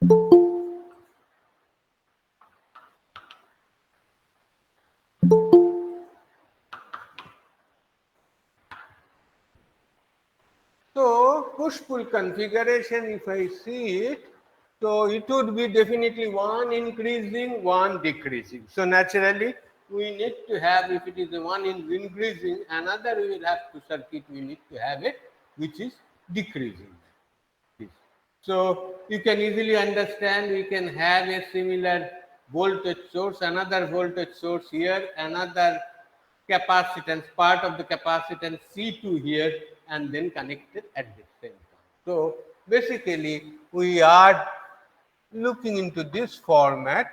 So push-pull configuration, if I see it, so it would be definitely one increasing, one decreasing. So naturally, we need to have, if it is the one in increasing, another we will have to circuit, we need to have it, which is decreasing. So you can easily understand, we can have a similar voltage source, another voltage source here, another capacitance, part of the capacitance C2 here, and then connected at the same time. So basically, we are looking into this format.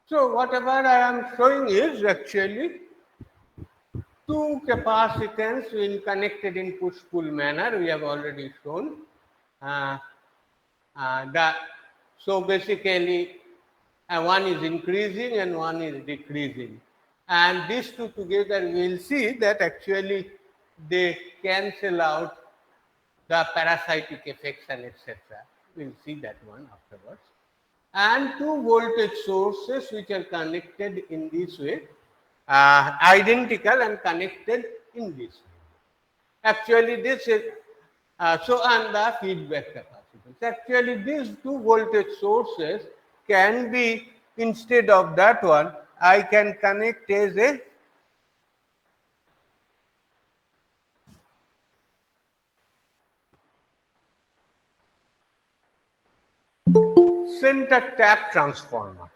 So whatever I am showing is actually two capacitance when connected in push-pull manner. We have already shown. Uh, that so basically one is increasing and one is decreasing, and these two together we will see that actually they cancel out the parasitic effects and etc. We will see that one afterwards. And two voltage sources which are connected in this way, identical and connected in this way. Actually, this is so, and the feedback capacitance. Actually, these two voltage sources can be, instead of that one, I can connect as a center tap transformer.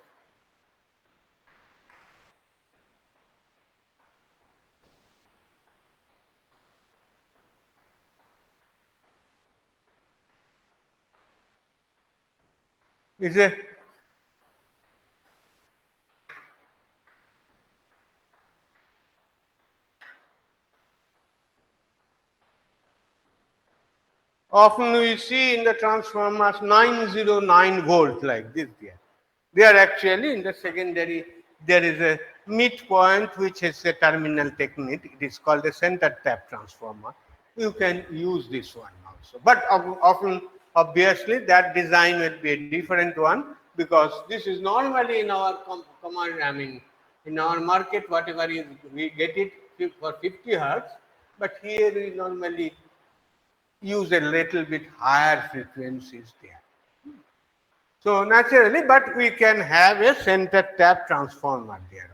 Is a often we see in the transformers 909 volt like this there. They are actually in the secondary, there is a midpoint which is a terminal technique. It is called a center tap transformer. You can use this one also. But often, obviously, that design will be a different one because this is normally in our command, I mean, in our market, whatever is, we get it for 50 hertz, but here we normally use a little bit higher frequencies there. So naturally, but we can have a center tap transformer there.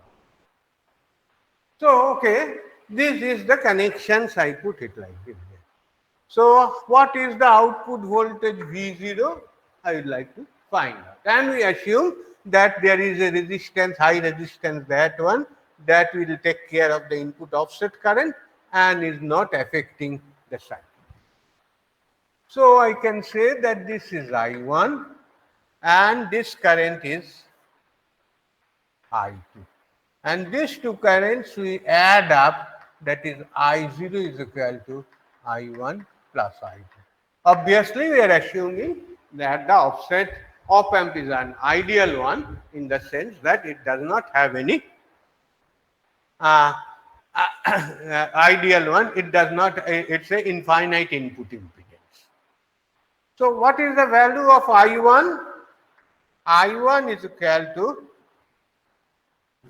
So okay, this is the connections, I put it like this. So what is the output voltage V0? I would like to find out. And we assume that there is a resistance, high resistance, that one, that will take care of the input offset current and is not affecting the circuit. So I can say that this is I1 and this current is I2. And these two currents we add up, that is I0 is equal to I1 plus I2. Obviously, we are assuming that the offset op amp is an ideal one in the sense that it does not have any uh, ideal one. It does not, it's a infinite input impedance. So what is the value of I1? I1 is equal to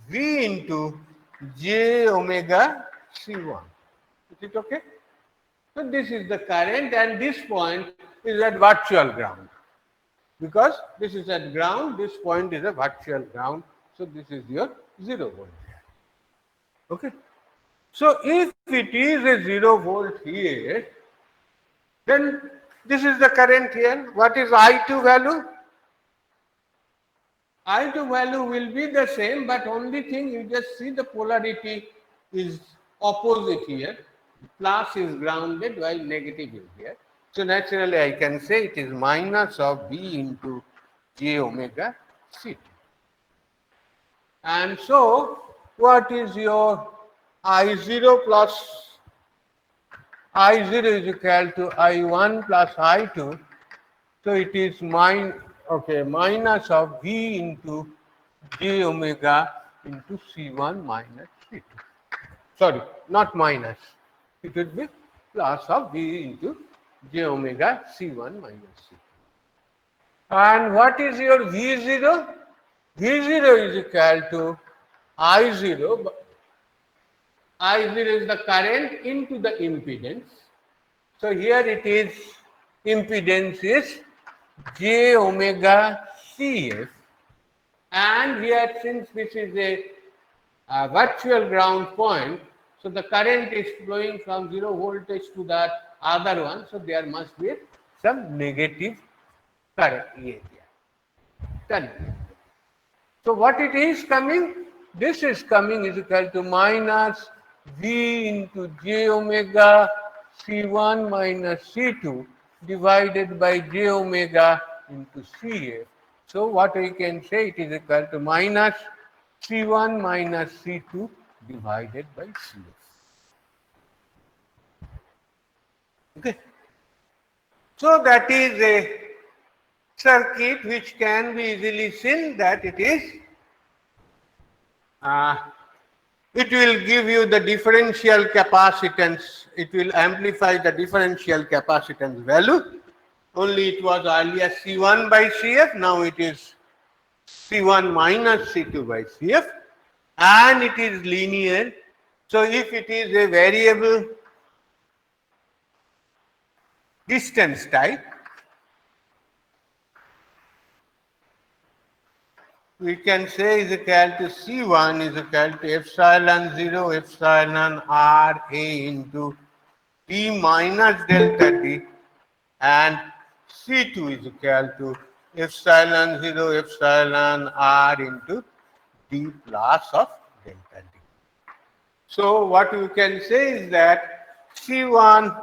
V into j omega C1. Is it okay? So this is the current and this point is at virtual ground. Because this is at ground, this point is a virtual ground. So this is your 0 volt here. Okay. So if it is a 0 volt here, then this is the current here. What is I2 value? I2 value will be the same, but only thing you just see the polarity is opposite here. Plus is grounded while negative is here. So naturally I can say it is minus of B into j omega c. And so what is your I0 plus I0 is equal to I1 plus I2. So it is minus of V into j omega into C1 minus C2. Sorry, not minus. It would be plus of V into j omega C1 minus C2. And what is your V0? V0 is equal to I0. I0 is the current into the impedance. So here it is, impedance is j omega Cf, and here since this is a virtual ground point, so the current is flowing from 0 voltage to the other one, so there must be some negative current here. So what it is coming? This is coming is equal to minus V into j omega C1 minus C2 divided by j omega into Cf. So what we can say, it is equal to minus C1 minus C2 divided by Cf. Okay. So that is a circuit which can be easily seen that it is it will give you the differential capacitance, it will amplify the differential capacitance value. Only it was earlier C1 by Cf, now it is C1 minus C2 by Cf, and it is linear. So if it is a variable distance type, we can say is equal to C1 is equal to epsilon 0 epsilon R A into D minus delta D, and C2 is equal to epsilon 0 epsilon R into D plus of delta D. So what you can say is that C1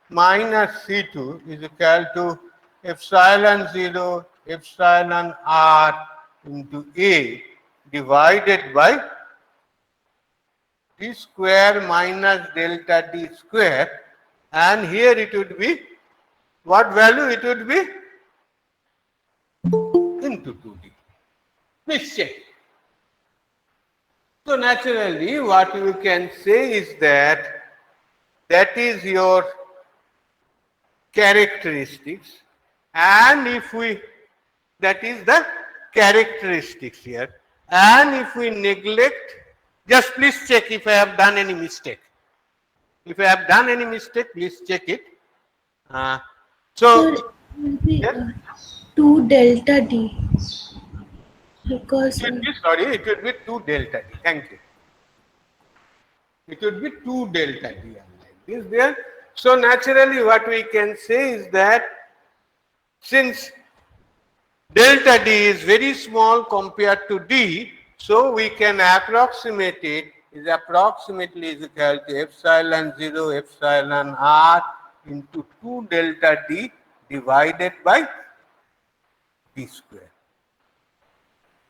minus C2 is equal to epsilon 0 epsilon R into A divided by D square minus delta D square, and here it would be, what value it would be? Into 2D. Please check. So naturally what you can say is that is your characteristics, and if we, that is the characteristics here, and if we neglect, just please check if I have done any mistake. If I have done any mistake, please check it. Sir, So it will be yes, 2 delta D because it would be, sorry, it would be 2 delta D. Thank you. It would be 2 delta D like this there. So naturally what we can say is that since delta D is very small compared to D, so we can approximate it is approximately is equal to epsilon 0 epsilon R into 2 delta D divided by D square.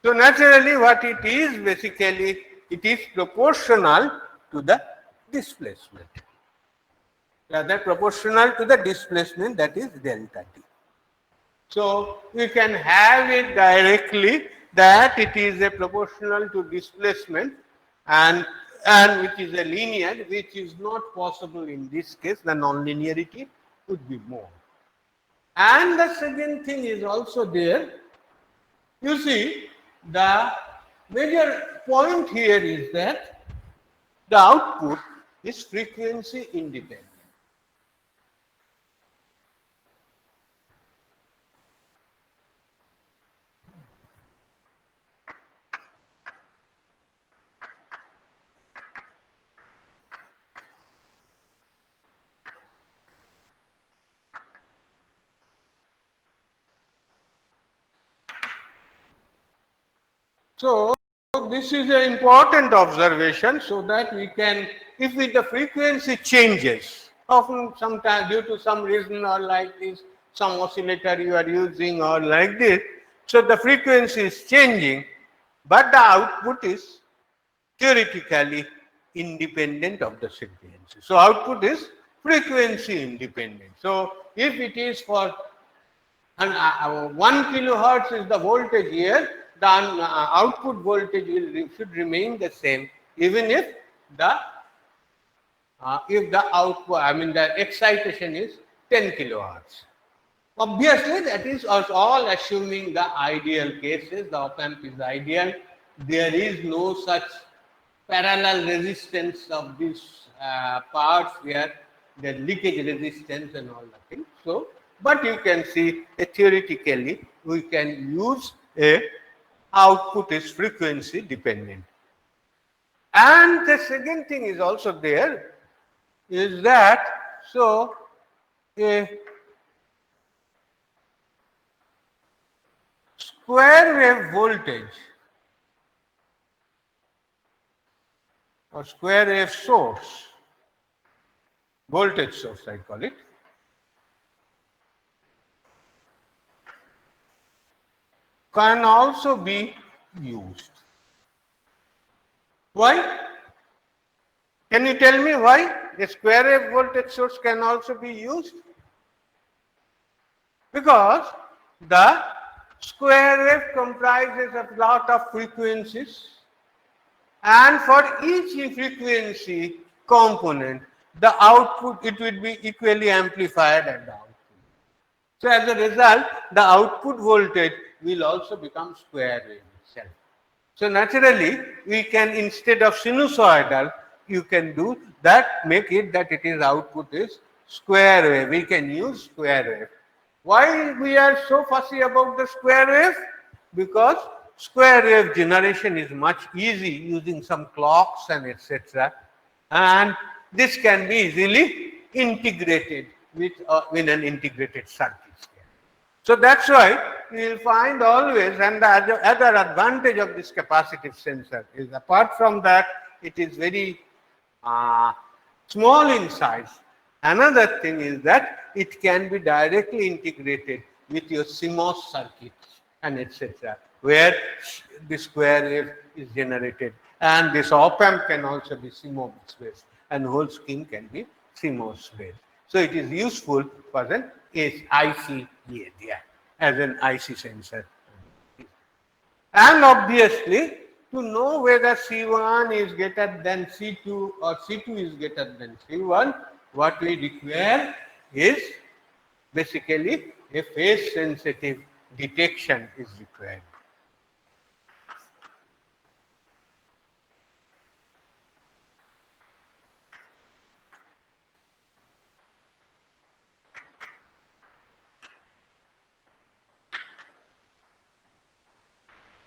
So naturally what it is, basically it is proportional to the displacement. Rather proportional to the displacement, that is delta T. So we can have it directly that it is a proportional to displacement, and which is a linear, which is not possible in this case, the non-linearity would be more. And the second thing is also there. You see, the major point here is that the output is frequency independent. So this is an important observation so that we can, if the frequency changes, often sometimes due to some reason or like this, some oscillator you are using or like this, so the frequency is changing, but the output is theoretically independent of the frequency. So output is frequency independent. So if it is for and 1 kilohertz is the voltage here, the output voltage should remain the same even if the output, I mean the excitation is 10 kilohertz. Obviously, that is all assuming the ideal cases. The op amp is ideal. There is no such parallel resistance of these parts where the leakage resistance and all the things. So, but you can see theoretically we can use a output is frequency dependent. And the second thing is also there is that so a square wave voltage or square wave source, voltage source I call it, can also be used. Why? Can you tell me why a square wave voltage source can also be used? Because the square wave comprises a lot of frequencies, and for each frequency component, the output, it will be equally amplified at the output. So as a result, the output voltage will also become square wave itself. So naturally, we can, instead of sinusoidal, you can do that, make it that it is output is square wave. We can use square wave. Why we are so fussy about the square wave? Because square wave generation is much easy using some clocks and etc. And this can be easily integrated with an integrated circuit. So that's why you will find always, and the other advantage of this capacitive sensor is, apart from that, it is very small in size. Another thing is that it can be directly integrated with your CMOS circuits and etc., where the square wave is generated. And this op amp can also be CMOS based, and whole scheme can be CMOS based. So it is useful for an IC area as an IC sensor. And obviously, to know whether C1 is greater than C2 or C2 is greater than C1, what we require is basically a phase sensitive detection is required.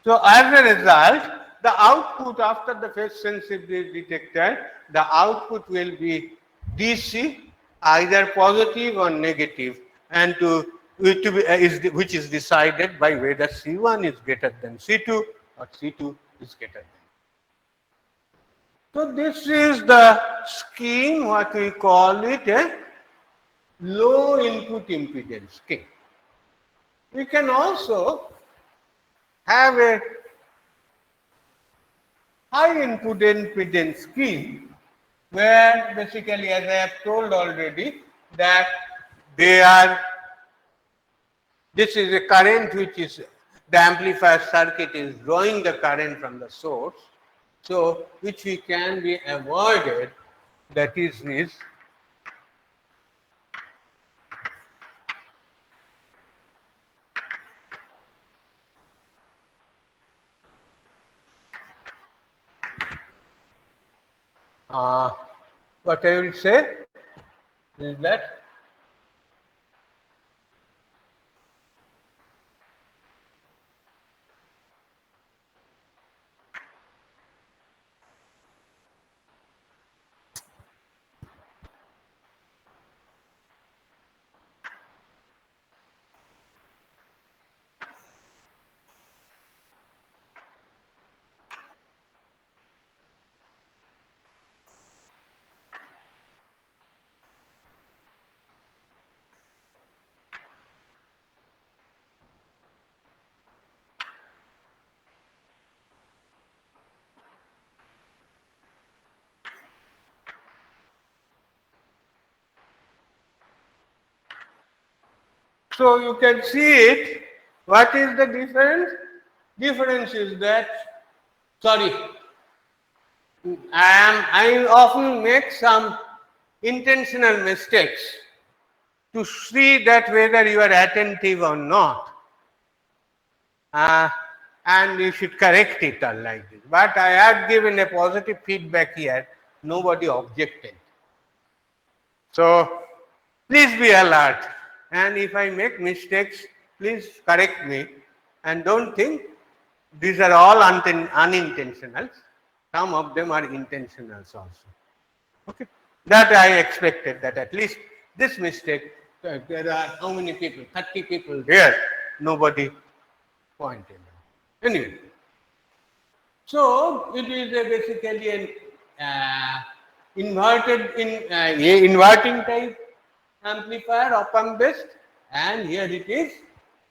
So as a result, the output after the phase sensitivity detected, the output will be DC, either positive or negative, and which is decided by whether C1 is greater than C2 or C2 is greater than. So this is the scheme, what we call it a low input impedance scheme. We can also have a high input impedance scheme where basically, as I have told already, that this is a current which is, the amplifier circuit is drawing the current from the source, so which we can be avoided, that is what I will say is that So you can see it. What is the difference? Difference is that, sorry, I often make some intentional mistakes to see that whether you are attentive or not. And you should correct it unlike this. But I have given a positive feedback here. Nobody objected. So please be alert. And if I make mistakes, please correct me. And don't think these are all unintentional. Some of them are intentional also. Okay. That I expected that at least this mistake, there are how many people? 30 people there. Nobody pointed out. Anyway. So it is basically an inverting type amplifier, op-amp based, and here it is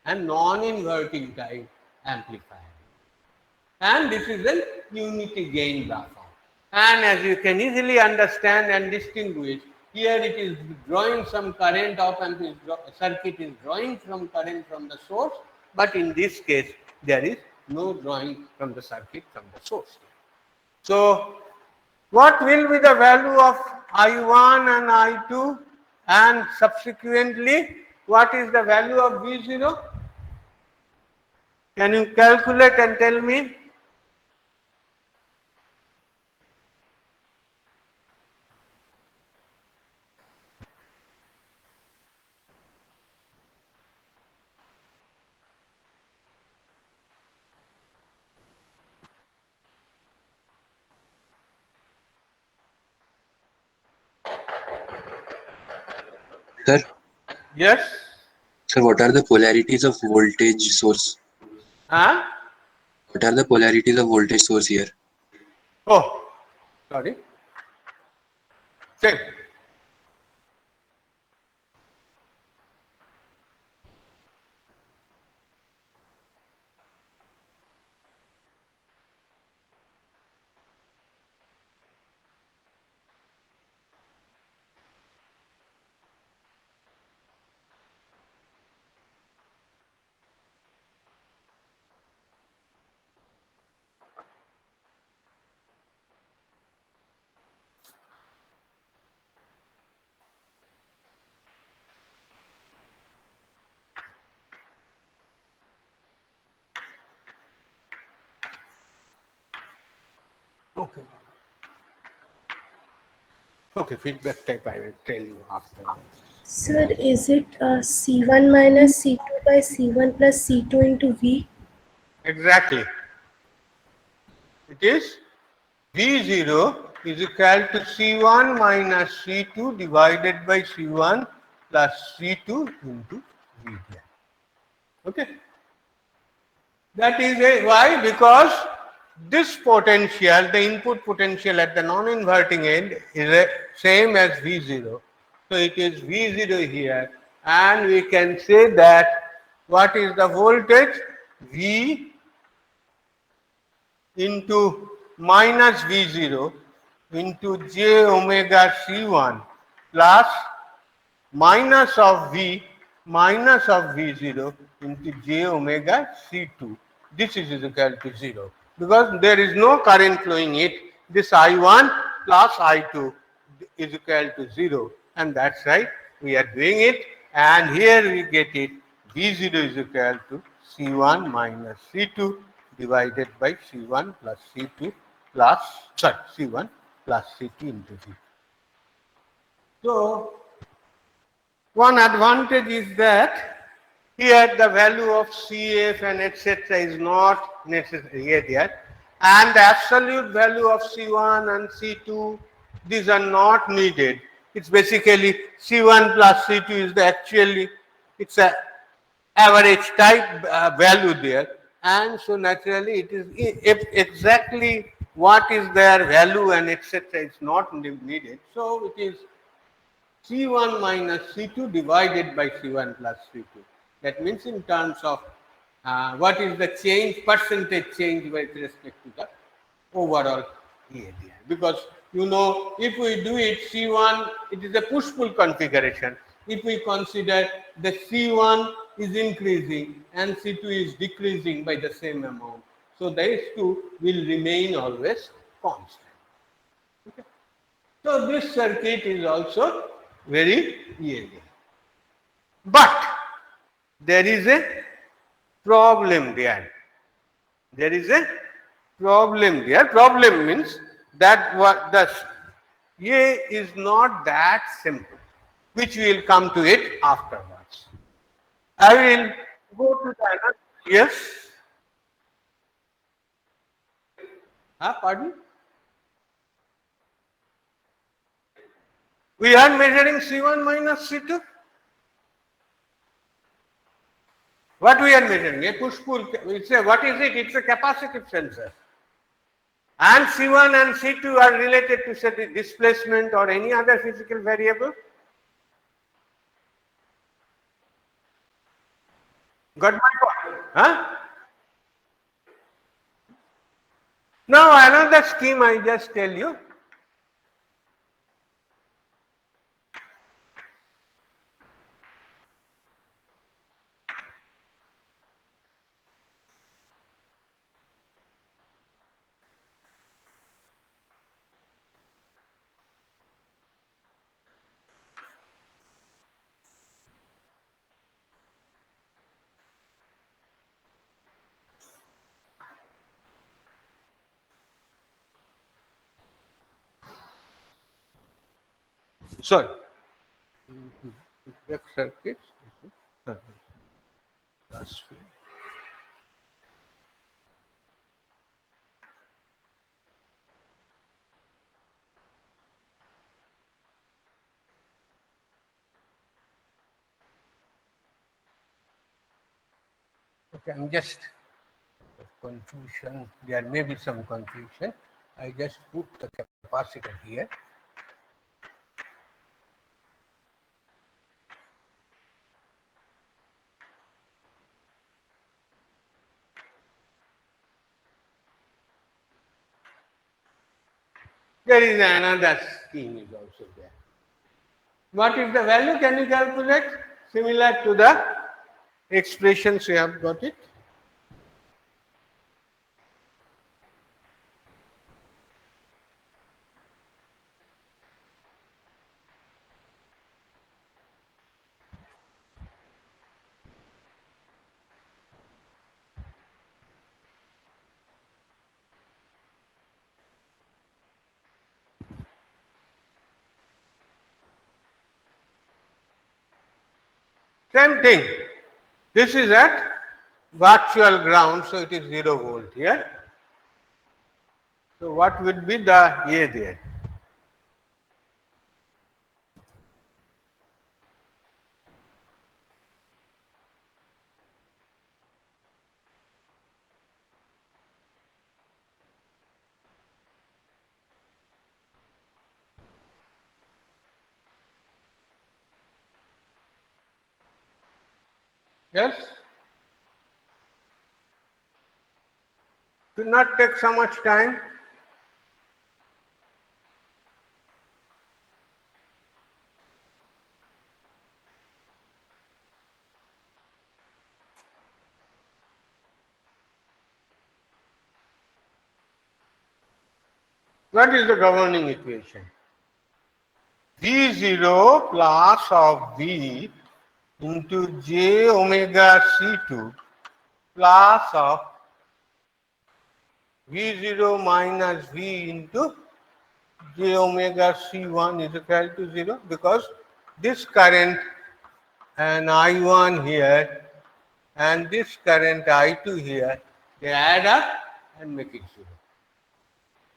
a non-inverting type amplifier. And this is a unity gain buffer. And as you can easily understand and distinguish, here it is drawing some current, op-amp circuit is drawing some current from the source, but in this case there is no drawing from the circuit from the source. So what will be the value of I1 and I2, and subsequently what is the value of V0? Can you calculate and tell me? Sir, Yes? sir, what are the polarities of voltage source? Huh? What are the polarities of voltage source here? Oh, sorry. Check. Okay. Okay, feedback type I will tell you after. Sir, is it C1 minus C2 by C1 plus C2 into V? Exactly. It is V0 is equal to C1 minus C2 divided by C1 plus C2 into V. Okay. That is why, because this potential, the input potential at the non-inverting end is same as V0. So it is V0 here, and we can say that what is the voltage? V into minus V0 into j omega C1 plus minus of V minus of V0 into j omega C2. This is equal to 0 because there is no current flowing it. This I1 plus I2 is equal to 0, and that's right, we are doing it, and here we get it V0 is equal to C1 minus C2 divided by C1 plus C2 plus, sorry, C1 plus C2 into V. So one advantage is that here the value of CF and etc. is not necessary here, and the absolute value of C1 and C2, these are not needed. It's basically C1 plus C2 is the actually, it's a average type value there, and so naturally it is if exactly what is their value and etc. is not needed. So it is C1 minus C2 divided by C1 plus C2. That means in terms of what is the change, percentage change with respect to the overall EADI. Because you know, if we do it C1, it is a push-pull configuration. if we consider the C1 is increasing and C2 is decreasing by the same amount. So these two will remain always constant. Okay. So this circuit is also very easy. But there is a problem there. There is a problem there. Problem means that what the A is not that simple, which we will come to it afterwards. I will go to the another. Yes. Pardon? We are measuring C1 minus C2. What we are measuring? A push-pull. It's a, what is it? It's a capacitive sensor. And C1 and C2 are related to say displacement or any other physical variable. Got my point? Huh? Now another scheme I just tell you. Sorry. Circuits. Okay, I'm just confusion. There may be some confusion. I just put the capacitor here. There is another scheme is also there. What is the value? Can you calculate? Similar to the expressions we have got it. Same thing. This is at virtual ground, so it is 0 volt here. So what would be the A there? Yes? Do not take so much time. What is the governing equation? V0 plus of V into j omega C2 plus of V0 minus V into j omega C1 is equal to 0 because this current and I1 here and this current I2 here, they add up and make it 0.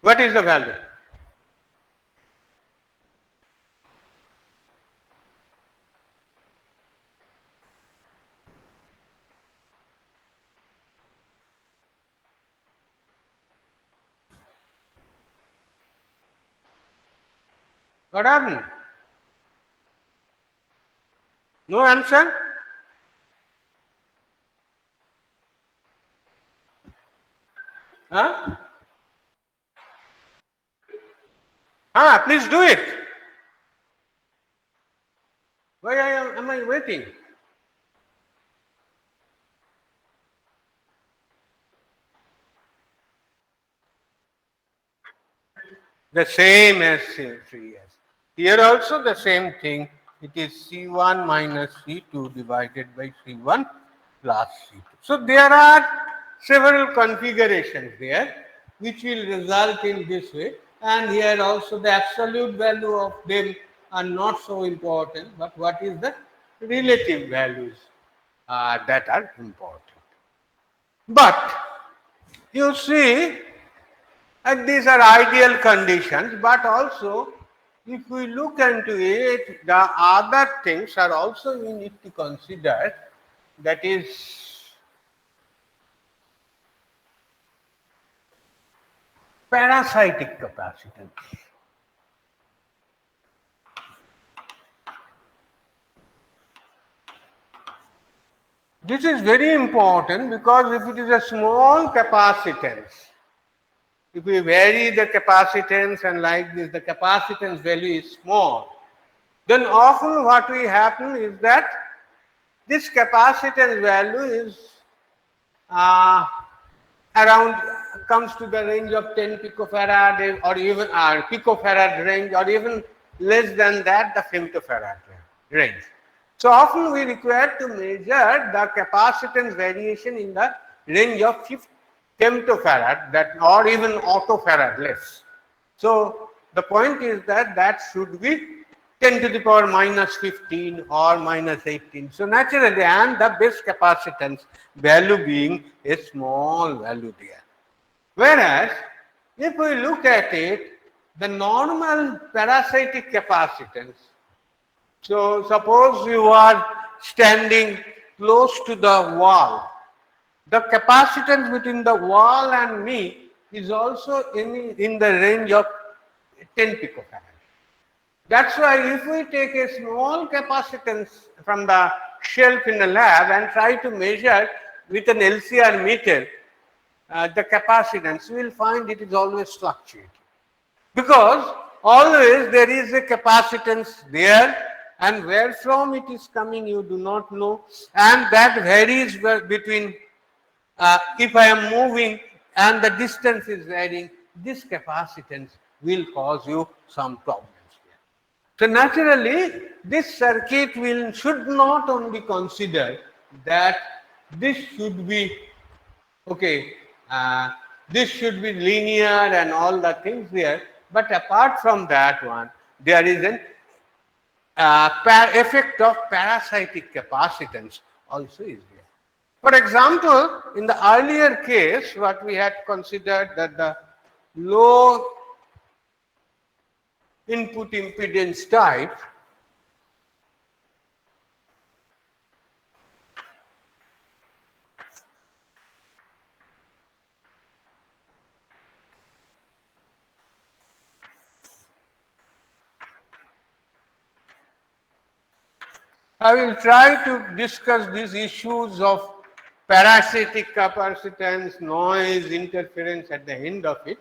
What is the value? What happened? No answer? Huh? Please do it. Why I am waiting. The same as C3S. Here also the same thing. It is C1 minus C2 divided by C1 plus C2. So there are several configurations there which will result in this way, and here also the absolute value of them are not so important, but what is the relative values that are important. But you see, and these are ideal conditions, but also if we look into it, the other things are also we need to consider, that is parasitic capacitance. This is very important because if it is a small capacitance, if we vary the capacitance and like this, the capacitance value is small, then often what will happen is that this capacitance value is around, comes to the range of 10 picofarad or even picofarad range, or even less than that, the femtofarad range. So often we require to measure the capacitance variation in the range of femtofarad, that or even autofarad less. So the point is that that should be 10 to the power minus 15 or minus 18. So naturally, and the base capacitance value being a small value there. Whereas, if we look at it, the normal parasitic capacitance, so suppose you are standing close to the wall, the capacitance between the wall and me is also in the range of 10 picofarad. That's why if we take a small capacitance from the shelf in the lab and try to measure with an LCR meter the capacitance, we will find it is always fluctuating. Because always there is a capacitance there, and where from it is coming you do not know, and that varies between if I am moving and the distance is varying, this capacitance will cause you some problems. So naturally, this circuit should not only consider that this should be okay, this should be linear and all the things there, but apart from that one, there is an effect of parasitic capacitance also is there. For example, in the earlier case, what we had considered that the low input impedance type I will try to discuss these issues of parasitic capacitance, noise, interference at the end of it,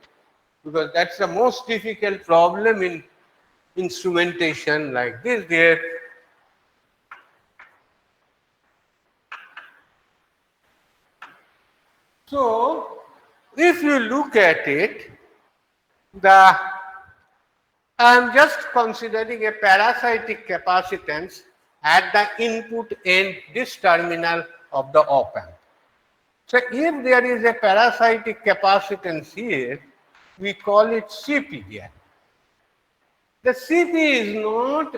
because that's the most difficult problem in instrumentation like this there. So, if you look at it, I am just considering a parasitic capacitance at the input end, this terminal of the op amp. So, if there is a parasitic capacitance here, we call it CP here. The CP is not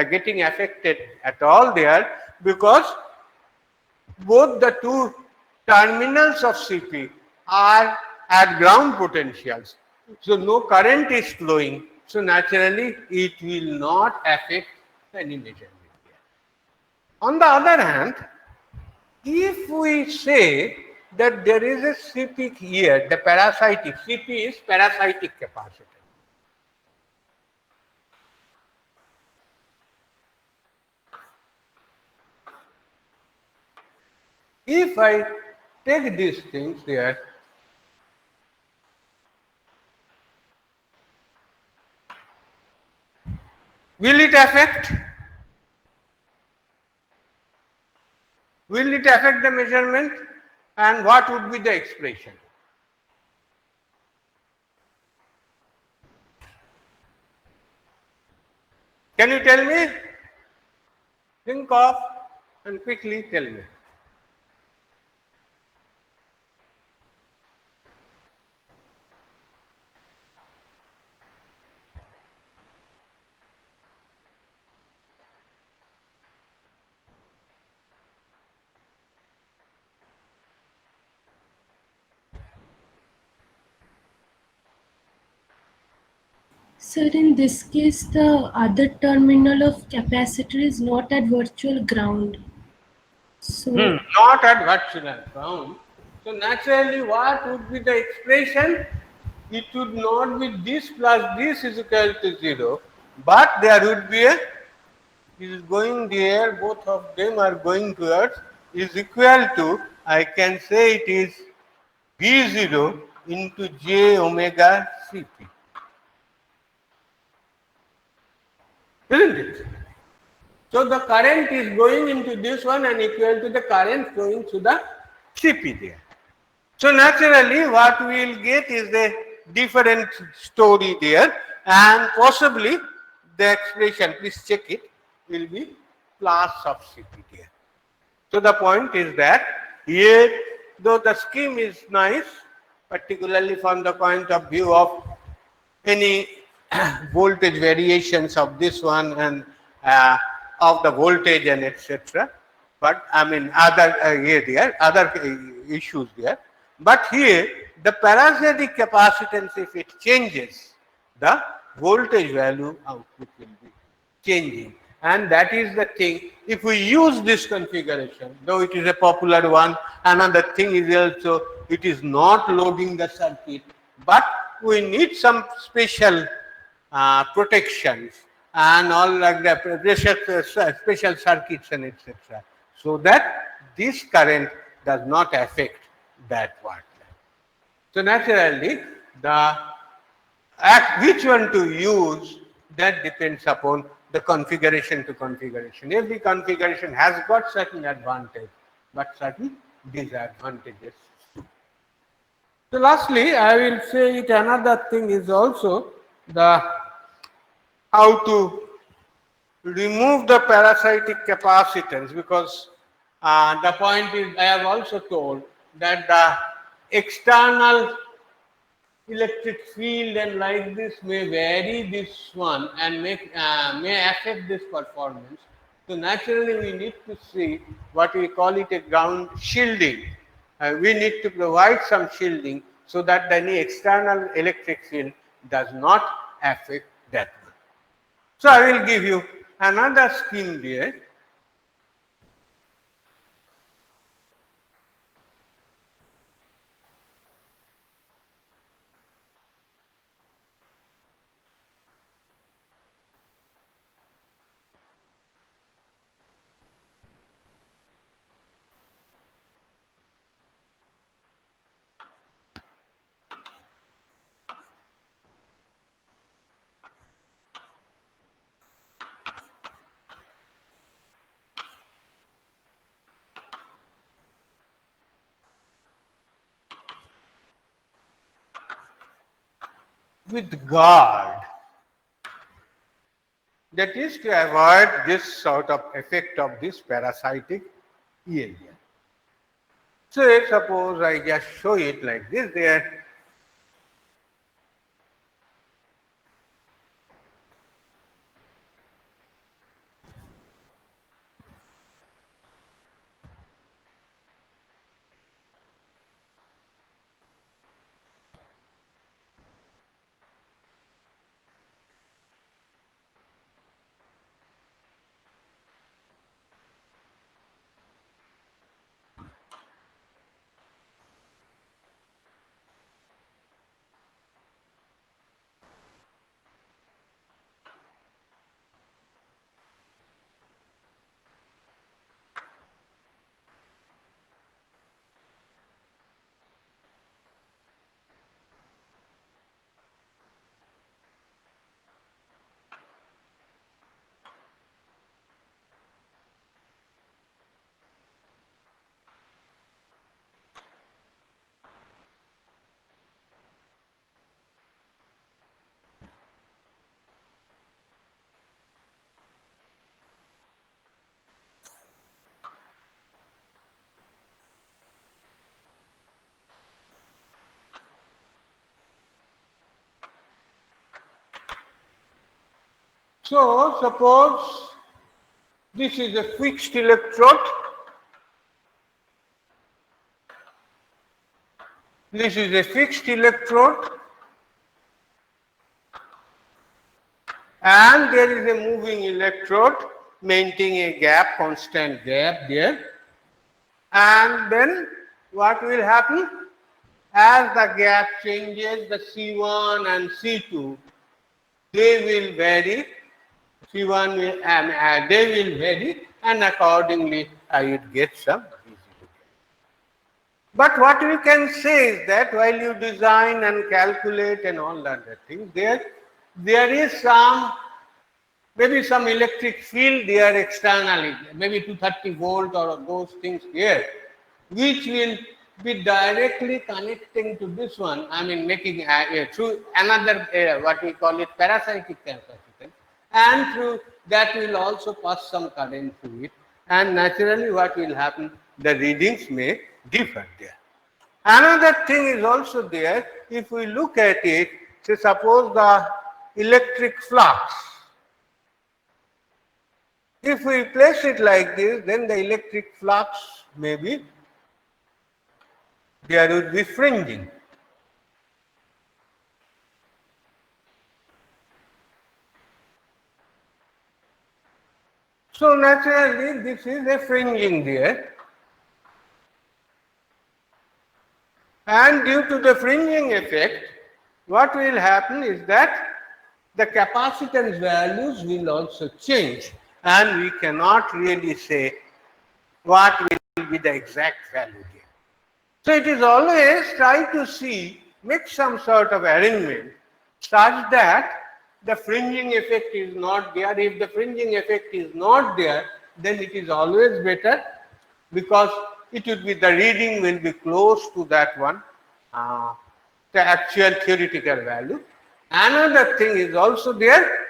getting affected at all there, because both the two terminals of CP are at ground potentials. So no current is flowing. So naturally it will not affect any measurement here. On the other hand, if we say that there is a CP here, the parasitic, CP is parasitic capacitance. If I take these things there, will it affect? Will it affect the measurement? And what would be the expression? Can you tell me? Think of and quickly tell me. Sir, in this case, the other terminal of capacitor is not at virtual ground. So, Not at virtual ground. So naturally, what would be the expression? It would not be this plus this is equal to 0, but there would be a is going there, both of them are going towards, is equal to, I can say it is V0 into j omega Cp. Isn't it? So the current is going into this one and equal to the current flowing through the Cp there. So naturally what we will get is a different story there, and possibly the expression, please check it, will be plus of Cp there. So the point is that here, though the scheme is nice, particularly from the point of view of any voltage variations of this one and of the voltage and etc. But I mean other here there, other issues there. But here the parasitic capacitance, if it changes, the voltage value output will be changing. And that is the thing. If we use this configuration, though it is a popular one, another thing is also it is not loading the circuit, but we need some special protections and all like the special circuits and etc. So that this current does not affect that one. So naturally, the which one to use, that depends upon the configuration to configuration. Every configuration has got certain advantage, but certain disadvantages. So lastly, I will say it another thing is also the how to remove the parasitic capacitance, because the point is I have also told that the external electric field and like this may vary this one and may affect this performance. So naturally we need to see what we call it a ground shielding. We need to provide some shielding so that any external electric field does not affect that one. So I will give you another scheme there. With guard, that is to avoid this sort of effect of this parasitic ELN. So suppose I just show it like this there. So suppose this is a fixed electrode. This is a fixed electrode, and there is a moving electrode maintaining a gap, constant gap there. And then what will happen? As the gap changes, the C1 and C2, they will vary. C1 will, and they will vary, and accordingly I would get some easy. But what we can say is that while you design and calculate and all other things, there is some, maybe some electric field there externally, maybe 230 volt or those things here, which will be directly connecting to this one, I mean making through another what we call it parasitic capacitance, and through that will also pass some current through it, and naturally what will happen, the readings may differ there. Another thing is also there, if we look at it, say suppose the electric flux, if we place it like this, then the electric flux maybe there would be fringing. So naturally this is a fringing there, and due to the fringing effect, what will happen is that the capacitance values will also change, and we cannot really say what will be the exact value there. So it is always try to see, make some sort of arrangement such that the fringing effect is not there. If the fringing effect is not there, then it is always better, because it will be, the reading will be close to that one, the actual theoretical value. Another thing is also there,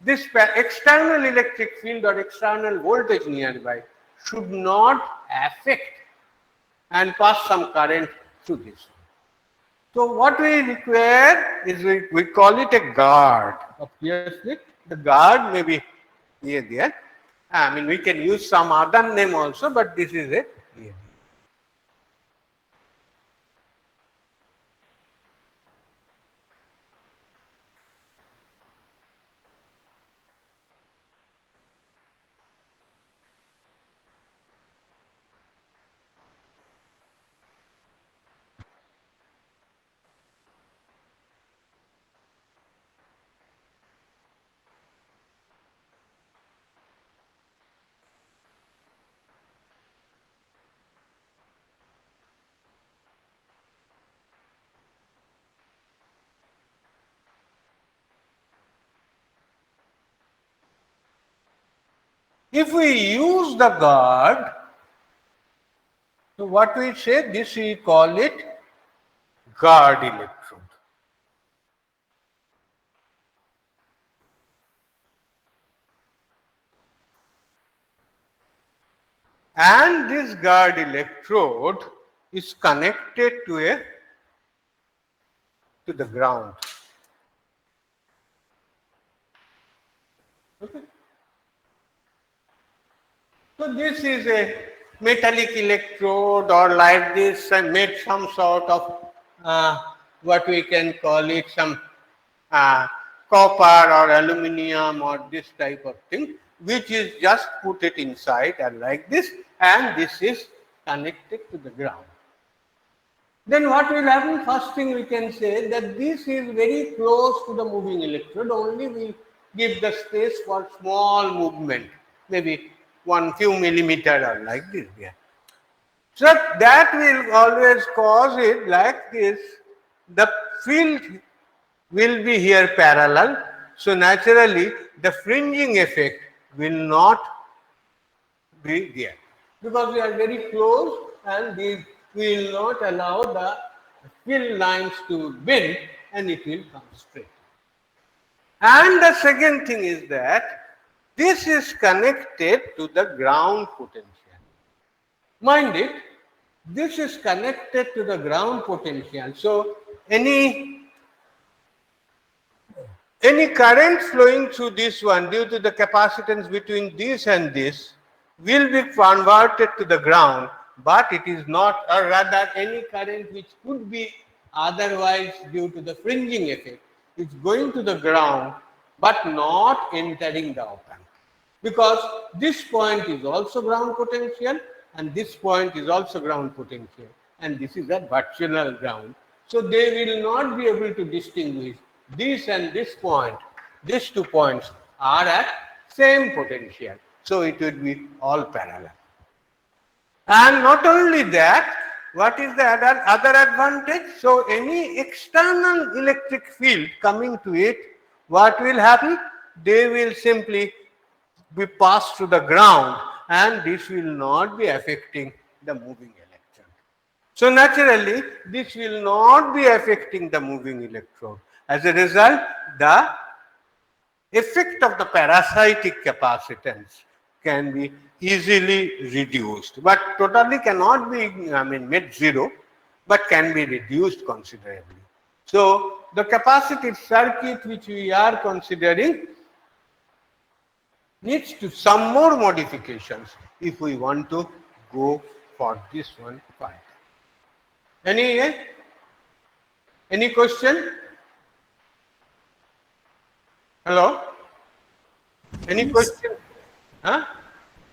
this external electric field or external voltage nearby should not affect and pass some current through this. So what we require is, we call it a guard. Obviously, the guard may be here there. I mean, we can use some other name also, but this is a here. If we use the guard, so what we say, this we call it guard electrode. And this guard electrode is connected to the ground. Okay. So this is a metallic electrode, or like this, and made some sort of what we can call it, some copper or aluminium or this type of thing, which is just put it inside and like this, and this is connected to the ground. Then what will happen? First thing we can say that this is very close to the moving electrode, only we give the space for small movement, maybe one few millimeter or like this here. So that will always cause it like this. The field will be here parallel, so naturally the fringing effect will not be there, because we are very close, and we will not allow the field lines to bend, and it will come straight. And the second thing is that this is connected to the ground potential. Mind it, this is connected to the ground potential. So any any current flowing through this one due to the capacitance between this and this will be converted to the ground, but it is not, or rather any current which could be otherwise due to the fringing effect is going to the ground but not entering the op amp, because this point is also ground potential and this point is also ground potential, and this is a virtual ground. So they will not be able to distinguish this and this point. These 2 points are at same potential. So it would be all parallel. And not only that, what is the other advantage? So any external electric field coming to it, what will happen? They will simply be passed to the ground, and this will not be affecting the moving electrode. So naturally, this will not be affecting the moving electrode. As a result, the effect of the parasitic capacitance can be easily reduced, but totally cannot be, made zero, but can be reduced considerably. So the capacitive circuit which we are considering needs to some more modifications if we want to go for this one further. Any question? Hello? Any question? Huh?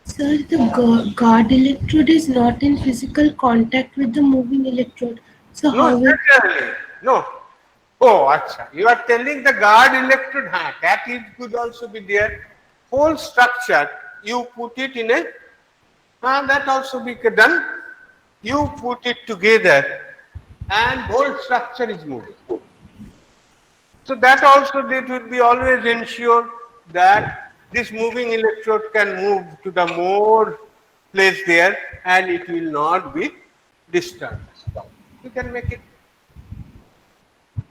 Sir, the guard electrode is not in physical contact with the moving electrode. So No, how will certainly. No. Oh, acha. You are telling the guard electrode, that it could also be there. Whole structure, you put it in a, that also be done. You put it together and whole structure is moving. So that also it would be always ensure that this moving electrode can move to the more place there and it will not be disturbed. You can make it.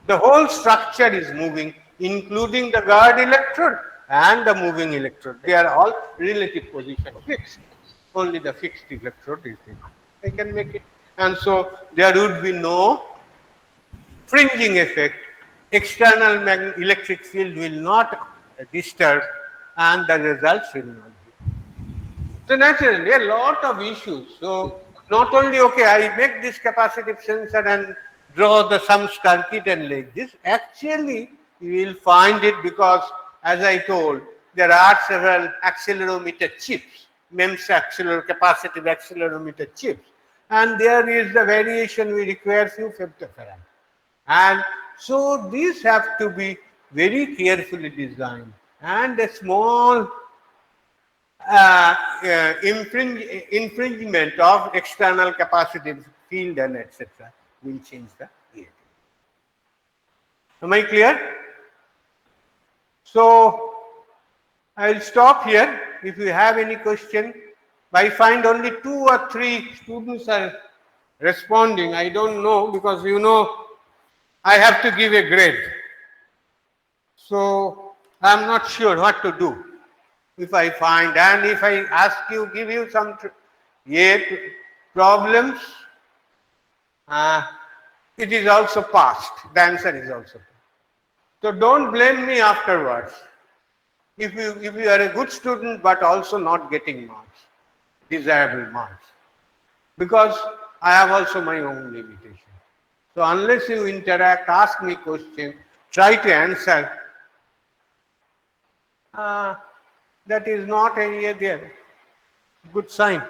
The whole structure is moving, including the guard electrode and the moving electrode. They are all relative position fixed. Only the fixed electrode is there. They can make it. And so there would be no fringing effect. External electric field will not disturb and the results will not be. So naturally, a lot of issues. So not only, okay, I make this capacitive sensor and draw some circuit and like this. Actually, you will find it because, as I told, there are several accelerometer chips, MEMS capacitive accelerometer chips. And there is the variation we require few femtofarad. And so these have to be very carefully designed, and a small infringement of external capacitive field and etc. will change the behavior. Am I clear? So I will stop here. If you have any question, I find only 2 or 3 students are responding. I don't know, because I have to give a grade. So I am not sure what to do. If I find, and if I ask you, give you some problems, it is also passed. The answer is also passed. So don't blame me afterwards. If you are a good student but also not getting marks, desirable marks, because I have also my own limitation. So unless you interact, ask me questions, try to answer, that is not any there. Good sign.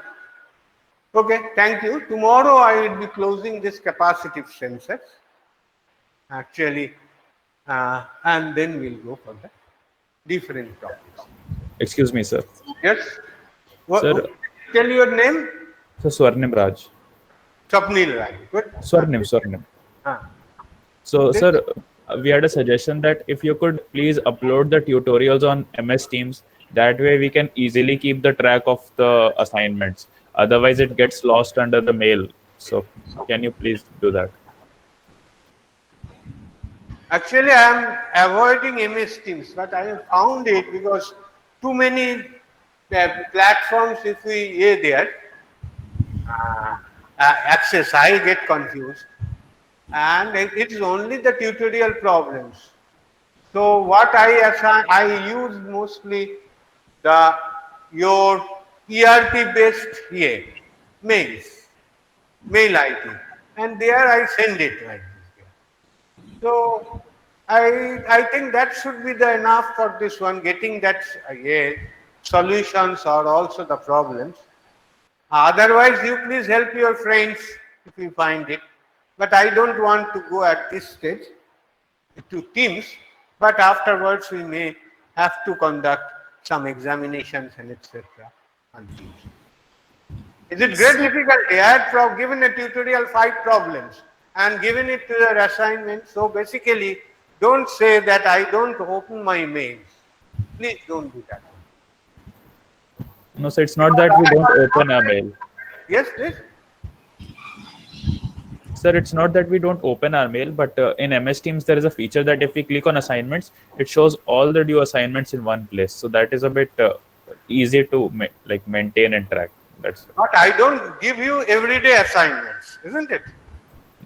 Okay, thank you. Tomorrow I will be closing this capacitive sensors, actually, and then we'll go for the different topics. Excuse me, sir. Yes? Sir. Tell your name? So Swarnim Raj. Swapnil Raj. Good. Swarnim. So, sir, we had a suggestion that if you could please upload the tutorials on MS Teams, that way we can easily keep the track of the assignments. Otherwise, it gets lost under the mail. So, can you please do that? Actually, I am avoiding MS Teams, but I have found it because too many platforms, if we there, access, I get confused. And it is only the tutorial problems. So what I use mostly your ERP based mail ID, and there I send it like this. So I think that should be the enough for this one. Getting that solutions or also the problems. Otherwise, you please help your friends if you find it. But I don't want to go at this stage to Teams. But afterwards, we may have to conduct some examinations and etc. on Teams. Is it great difficulty? I had given a tutorial 5 problems and given it to your assignment. So basically, don't say that I don't open my mails. Please don't do that. No, so it's not that we don't open our mail. Yes, please. Sir, it's not that we don't open our mail, but in MS Teams, there is a feature that if we click on assignments, it shows all the due assignments in one place. So that is a bit easy to maintain and track. That's But I don't give you everyday assignments, isn't it?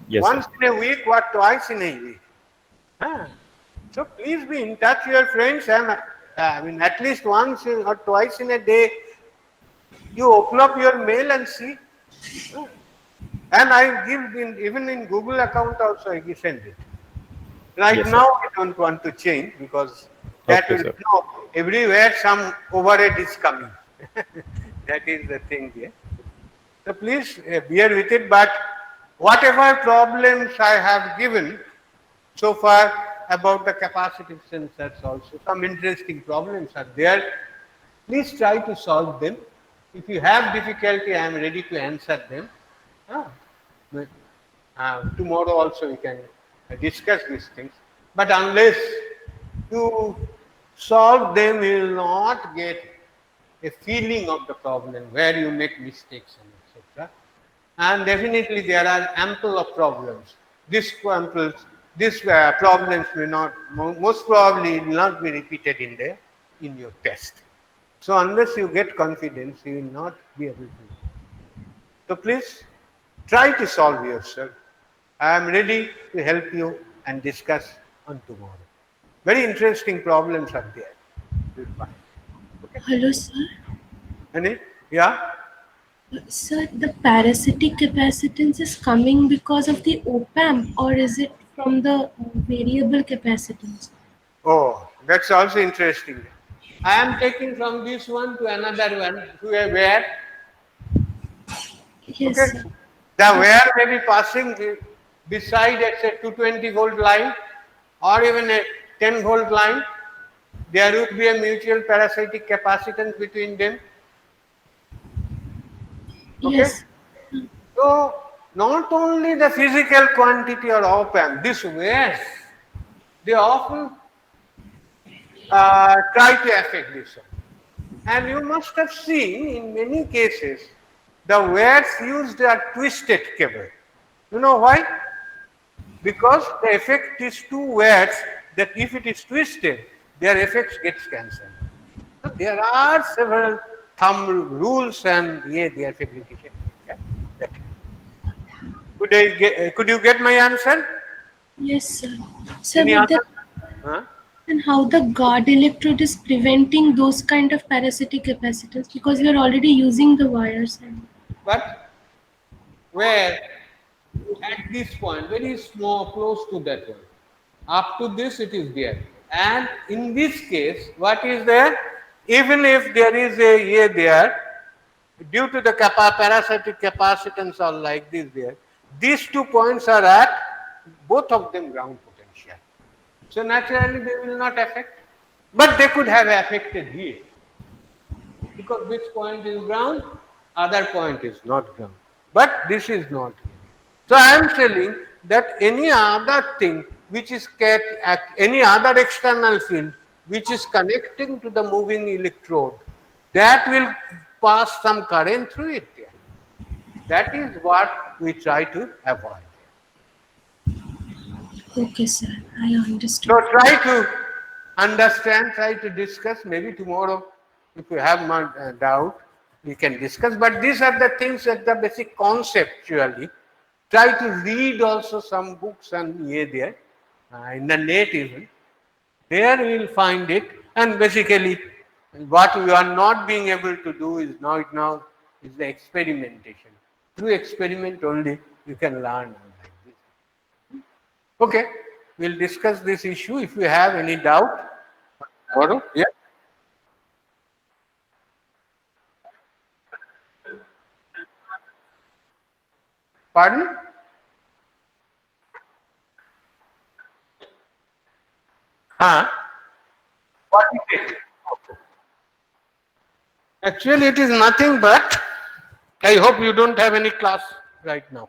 yes. Once Sir. in a week or twice in a week. So please be in touch with your friends, and at least once or twice in a day, you open up your mail and see. And I give even in Google account also I send it. Right Yes, now I don't want to change because that Okay, will sir. know everywhere some overhead is coming. That is the thing here. So please bear with it. But whatever problems I have given so far about the capacitive sensors, also some interesting problems are there. Please try to solve them. If you have difficulty, I am ready to answer them. Tomorrow also we can discuss these things. But unless you solve them, you will not get a feeling of the problem where you make mistakes and etc. And definitely there are ample of problems. These problems may not, most probably will not be repeated in your test. So unless you get confidence, you will not be able to. So please try to solve yourself. I am ready to help you and discuss on tomorrow. Very interesting problems are there. You'll find. Hello, sir. Any? Yeah? Sir, the parasitic capacitance is coming because of the op-amp, or is it from the variable capacitance? Oh, that's also interesting. I am taking from this one to another one to a where. Yes, Okay. sir. The wire may be passing beside a 220 volt line or even a 10 volt line. There would be a mutual parasitic capacitance between them. Okay. Yes. So not only the physical quantity or op-amp, these wares, they often try to affect this one. And you must have seen in many cases the wires used are twisted cable. You know why? Because the effect is two wires that if it is twisted, their effects gets cancelled. So there are several thumb rules and their fabrication. Yeah. Could you get my answer? Yes, sir. Sir, Any but other? Huh? and how the guard electrode is preventing those kind of parasitic capacitance, because we are already using the wires. But where at this point, very small, close to that one. Up to this, it is there. And in this case, what is there? Even if there is a there, due to the parasitic capacitance or like this there, these 2 points are at both of them ground potential. So naturally they will not affect, but they could have affected here. Because which point is ground, other point is not ground. But this is not. So I am telling that any other thing which is any other external field which is connecting to the moving electrode, that will pass some current through it there. That is what we try to avoid. Okay, sir. I understood. So try to understand, try to discuss. Maybe tomorrow, if you have more doubt, we can discuss. But these are the things that the basic conceptually. Try to read also some books and there in the net even. There we will find it, and basically what we are not being able to do is now is the experimentation. Through experiment only you can learn like this. Okay, we'll discuss this issue. If you have any doubt tomorrow, yeah. Pardon? Huh? What is it? Actually, it is nothing but, I hope you don't have any class right now.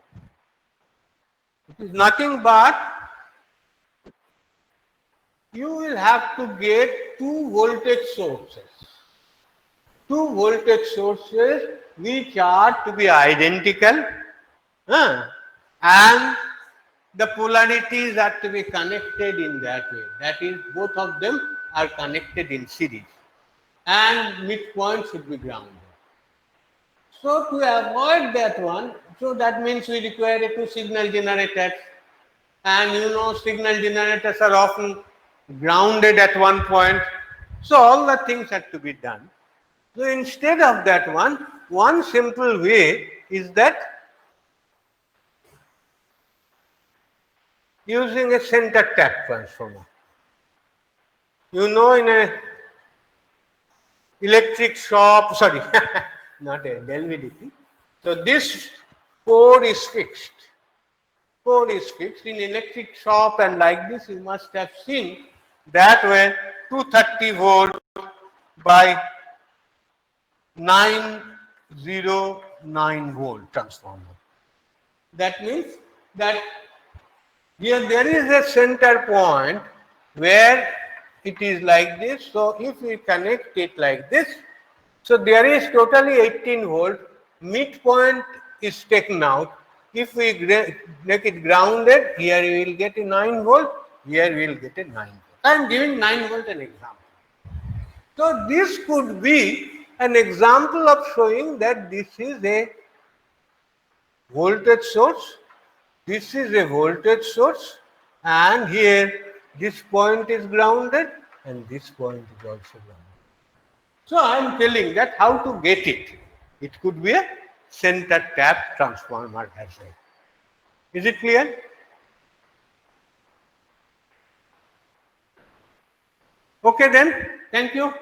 It is nothing but you will have to get two voltage sources. Two voltage sources which are to be identical, and the polarities are to be connected in that way. That is, both of them are connected in series, and midpoint should be grounded. So to avoid that one, so that means we require a two signal generators, and you know signal generators are often grounded at one point. So all the things have to be done. So instead of that one simple way is that using a center tap transformer. You know, in a electric shop, sorry, not a LVDP. So this core is fixed. Core is fixed in electric shop, and like this you must have seen that way 230 volt by 909 volt transformer. That means that here there is a center point where it is like this. So if we connect it like this, so there is totally 18 volt. Midpoint is taken out. If we make it grounded, here we will get a 9 volt, here we will get a 9 volt. I am giving 9 volt an example. So this could be an example of showing that this is a voltage source, this is a voltage source, and here this point is grounded and this point is also grounded. So I am telling that how to get it. It could be a center tap transformer as well. Is it clear? Okay then, thank you.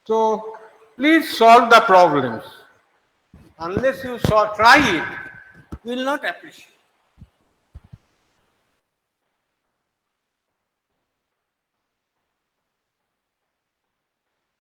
So please solve the problems. Unless you try it, you will not appreciate.